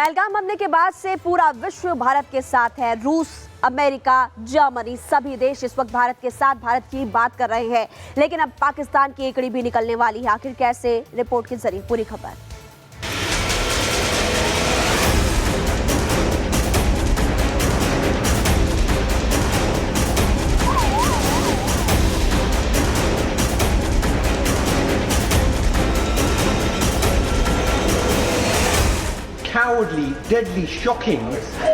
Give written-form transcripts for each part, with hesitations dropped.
पहलगाम हमले के बाद से पूरा विश्व भारत के साथ है। रूस, अमेरिका, जर्मनी सभी देश इस वक्त भारत के साथ भारत की बात कर रहे हैं। लेकिन अब पाकिस्तान की एकड़ी भी निकलने वाली है। आखिर कैसे, रिपोर्ट के जरिए पूरी खबर। Cowardly, deadly, shocking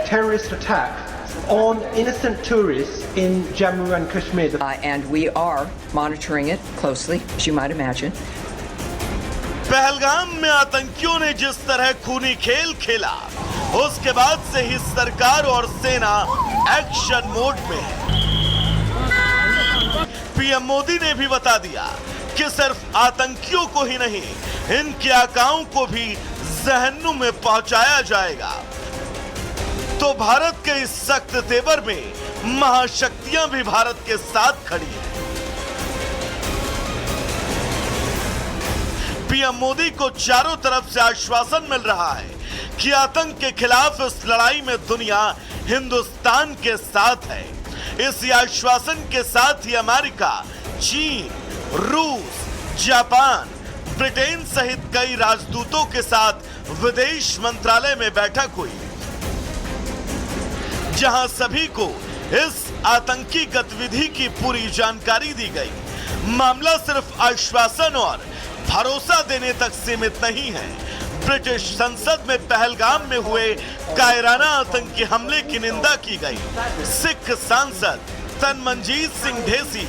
terrorist attack on innocent tourists in Jammu and Kashmir. And we are monitoring it closely, as you might imagine. Pahalgam में आतंकियों ने जिस तरह खूनी खेल खेला, उसके बाद से ही सरकार और सेना एक्शन मोड में है। पीएम मोदी ने भी बता दिया कि सिर्फ आतंकियों को ही नहीं, इनके आकाओं को भी जहन्नुम में पहुंचाया जाएगा। तो भारत के इस सख्त तेवर में महाशक्तियां भी भारत के साथ खड़ी हैं। पीएम मोदी को चारों तरफ से आश्वासन मिल रहा है कि आतंक के खिलाफ इस लड़ाई में दुनिया हिंदुस्तान के साथ है। इस आश्वासन के साथ ही अमेरिका, चीन, रूस, जापान, ब्रिटेन सहित कई राजदूतों के साथ विदेश मंत्रालय में बैठक हुई, जहां सभी को इस आतंकी गतिविधि की पूरी जानकारी दी गई। मामला सिर्फ आश्वासन और भरोसा देने तक सीमित नहीं है। ब्रिटिश संसद में पहलगाम में हुए कायराना आतंकी हमले की निंदा की गई। सिख सांसद तनमनजीत सिंह ढेसी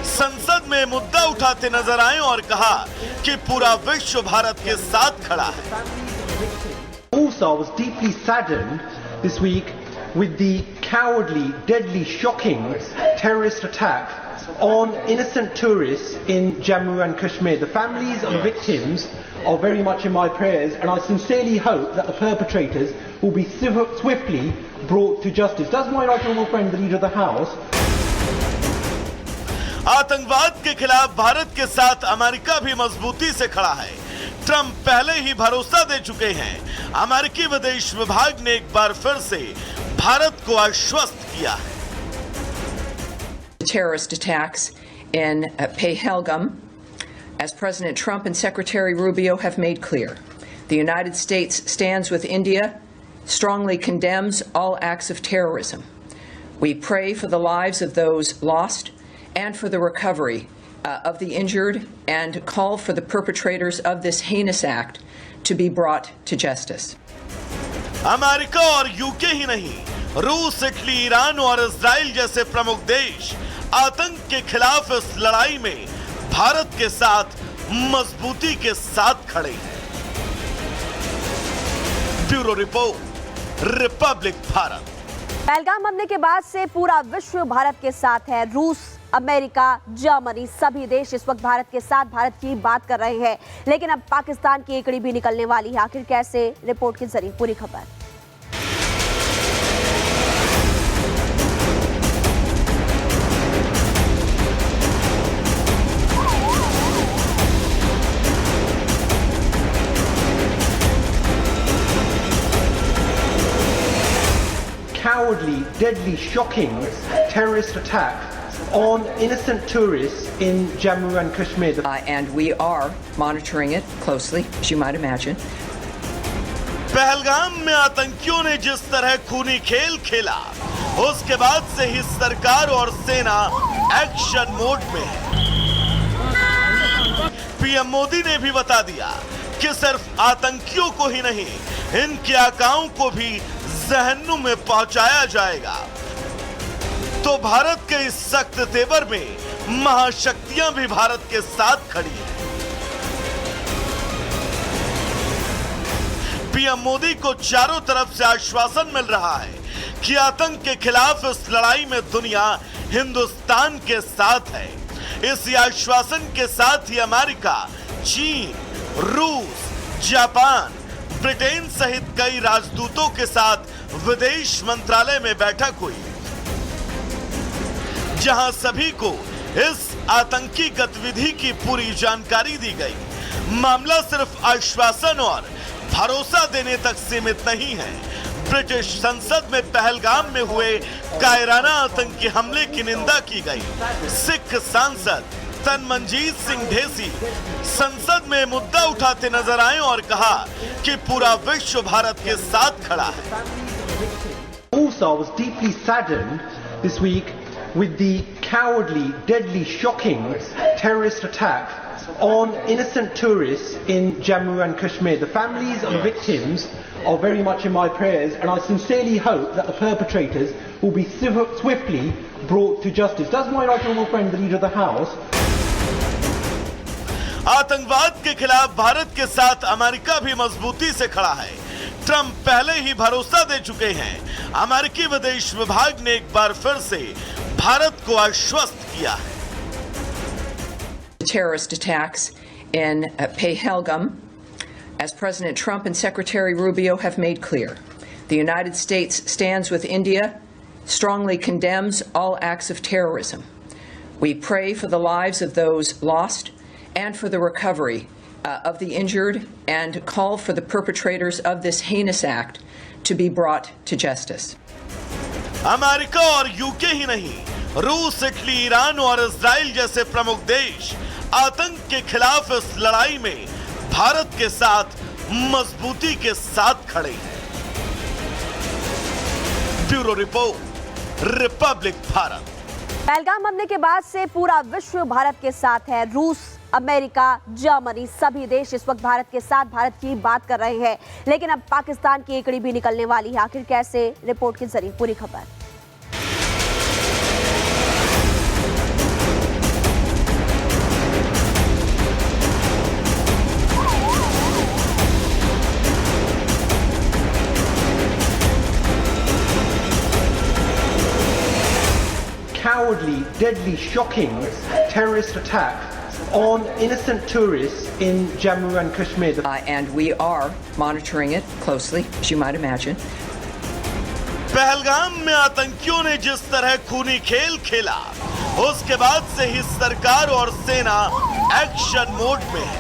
संसद में मुद्दा उठाते नजर आए और कहा कि पूरा विश्व भारत के साथ खड़ा है। Also, I was deeply saddened this week with the cowardly, deadly, shocking terrorist attack on innocent tourists in Jammu and Kashmir. The families of the victims are very much in my prayers, and I sincerely hope that the perpetrators will be swiftly brought to justice. Does my right honourable friend, the Leader of the House, आतंकवाद के खिलाफ भारत के साथ America भी मजबूती से खड़ा है। ट्रंप पहले ही भरोसा दे चुके हैं। अमेरिकी विदेश विभाग ने एक बार फिर से भारत को आश्वस्त किया है। Terrorist attacks in Pahalgam, as President Trump and Secretary Rubio have made clear, the United States stands with India, strongly condemns all acts of terrorism. We pray for the lives of those lost and for the recovery of the injured, and call for the perpetrators of this heinous act to be brought to justice. America और UK ही नहीं, रूस, Italy, Iran और Israel जैसे प्रमुख देश आतंक के खिलाफ इस लड़ाई में भारत के साथ मजबूती के साथ खड़े हैं। Bureau report, Republic Bharat. Pahalgam हमले के बाद से पूरा विश्व भारत के साथ है। रूस, अमेरिका, जर्मनी सभी देश इस वक्त भारत के साथ भारत की बात कर रहे हैं। लेकिन अब पाकिस्तान की एकड़ी भी निकलने वाली है। आखिर कैसे, रिपोर्ट के जरिए पूरी खबर। cowardly, deadly, shocking terrorist attack on innocent tourists in Jammu and Kashmir. And we are monitoring it closely, as you might imagine. Pahalgam में आतंकियों ने जिस तरह खूनी खेल खेला, उसके बाद से ही सरकार और सेना एक्शन मोड में है। पीएम मोदी ने भी बता दिया कि सिर्फ आतंकियों को ही नहीं, इनके आकाओं को भी जहन्नुम में पहुंचाया जाएगा। तो भारत के इस सख्त तेवर में महाशक्तियां भी भारत के साथ खड़ी हैं। पीएम मोदी को चारों तरफ से आश्वासन मिल रहा है कि आतंक के खिलाफ इस लड़ाई में दुनिया हिंदुस्तान के साथ है। इस आश्वासन के साथ ही अमेरिका, चीन, रूस, जापान, ब्रिटेन सहित कई राजदूतों के साथ विदेश मंत्रालय में बैठक हुई, जहां सभी को इस आतंकी गतिविधि की पूरी जानकारी दी गई। मामला सिर्फ आश्वासन और भरोसा देने तक सीमित नहीं है। ब्रिटिश संसद में पहलगाम में हुए कायराना आतंकी हमले की निंदा की गई। सिख सांसद तनमनजीत सिंह ढेसी संसद में मुद्दा उठाते नजर आए और कहा कि पूरा विश्व भारत के साथ खड़ा है। Also, I was deeply saddened this week with the cowardly, deadly, shocking terrorist attack on innocent tourists in Jammu and Kashmir. The families of the victims are very much in my prayers, and I sincerely hope that the perpetrators will be swiftly brought to justice. Does my right honourable friend, the Leader of the House, आतंकवाद के खिलाफ भारत के साथ America भी मजबूती से खड़ा है। ट्रंप पहले ही भरोसा दे चुके हैं। अमेरिकी विदेश विभाग ने एक बार फिर से भारत को आश्वस्त किया है। Terrorist attacks in Pahalgam, as President Trump and Secretary Rubio have made clear, the United States stands with India, strongly condemns all acts of terrorism. We pray for the lives of those lost and for the recovery of the injured, and call for the perpetrators of this heinous act to be brought to justice. America और UK ही नहीं, रूस, Italy, Iran और Israel जैसे प्रमुख देश आतंक के खिलाफ इस लड़ाई में भारत के साथ मजबूती के साथ खड़े हैं। Bureau report, Republic Bharat. Pahalgam हमले के बाद से पूरा विश्व भारत के साथ है। रूस, अमेरिका, जर्मनी सभी देश इस वक्त भारत के साथ भारत की बात कर रहे हैं। लेकिन अब पाकिस्तान की एकड़ी भी निकलने वाली है। आखिर कैसे, रिपोर्ट के जरिए पूरी खबर। cowardly, deadly, shocking terrorist attack on innocent tourists in Jammu and Kashmir. And we are monitoring it closely, as you might imagine. Pahalgam में आतंकियों ने जिस तरह खूनी खेल खेला, उसके बाद से ही सरकार और सेना एक्शन मोड में है।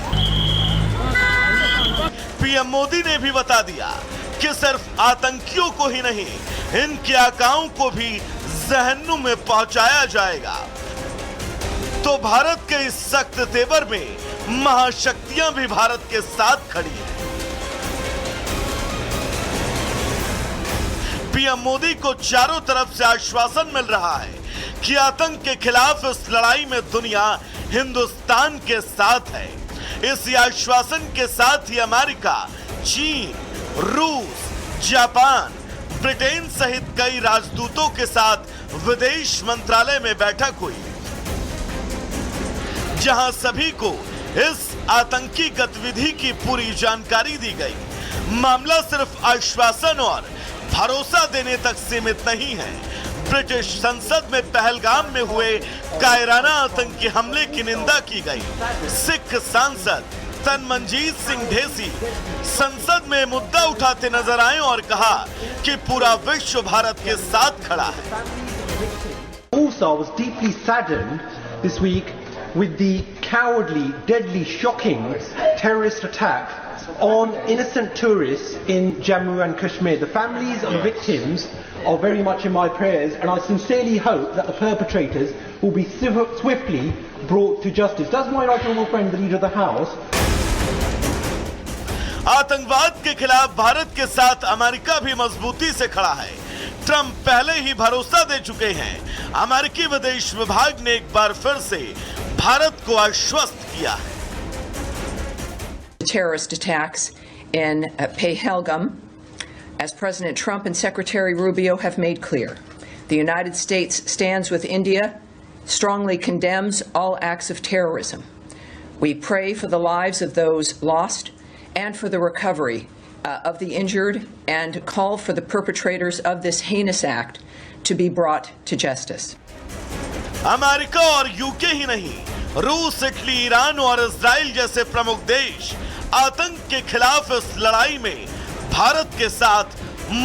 पीएम मोदी ने भी बता दिया कि सिर्फ आतंकियों को ही नहीं, इनके आकाओं को भी जहन्नुम में पहुंचाया जाएगा। तो भारत के इस सख्त तेवर में महाशक्तियां भी भारत के साथ खड़ी हैं। पीएम मोदी को चारों तरफ से आश्वासन मिल रहा है कि आतंक के खिलाफ इस लड़ाई में दुनिया हिंदुस्तान के साथ है। इस आश्वासन के साथ ही अमेरिका, चीन, रूस, जापान, ब्रिटेन सहित कई राजदूतों के साथ विदेश मंत्रालय में बैठक हुई, जहां सभी को इस आतंकी गतिविधि की पूरी जानकारी दी गई। मामला सिर्फ आश्वासन और भरोसा देने तक सीमित नहीं है। ब्रिटिश संसद में पहलगाम में हुए कायराना आतंकी हमले की निंदा की गई। सिख सांसद तनमनजीत सिंह ढेसी संसद में मुद्दा उठाते नजर आए और कहा कि पूरा विश्व भारत के साथ खड़ा है। Also, I was deeply saddened this week with the cowardly, deadly, shocking terrorist attack on innocent tourists in Jammu and Kashmir. The families of the victims are very much in my prayers, and I sincerely hope that the perpetrators will be swiftly brought to justice. Does my right honourable friend, the Leader of the House, आतंकवाद के खिलाफ भारत के साथ America भी मजबूती से खड़ा है। ट्रंप पहले ही भरोसा दे चुके हैं। अमेरिकी विदेश विभाग ने एक बार फिर से भारत को आश्वस्त किया है। Terrorist attacks in Pahalgam, as President Trump and Secretary Rubio have made clear, the United States stands with India, strongly condemns all acts of terrorism. We pray for the lives of those lost and for the recovery of the injured, and call for the perpetrators of this heinous act to be brought to justice. America और UK ही नहीं, रूस, Italy, Iran और Israel जैसे प्रमुख देश आतंक के खिलाफ इस लड़ाई में भारत के साथ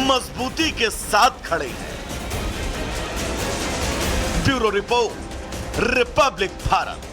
मजबूती के साथ खड़े हैं। Bureau report, Republic Bharat.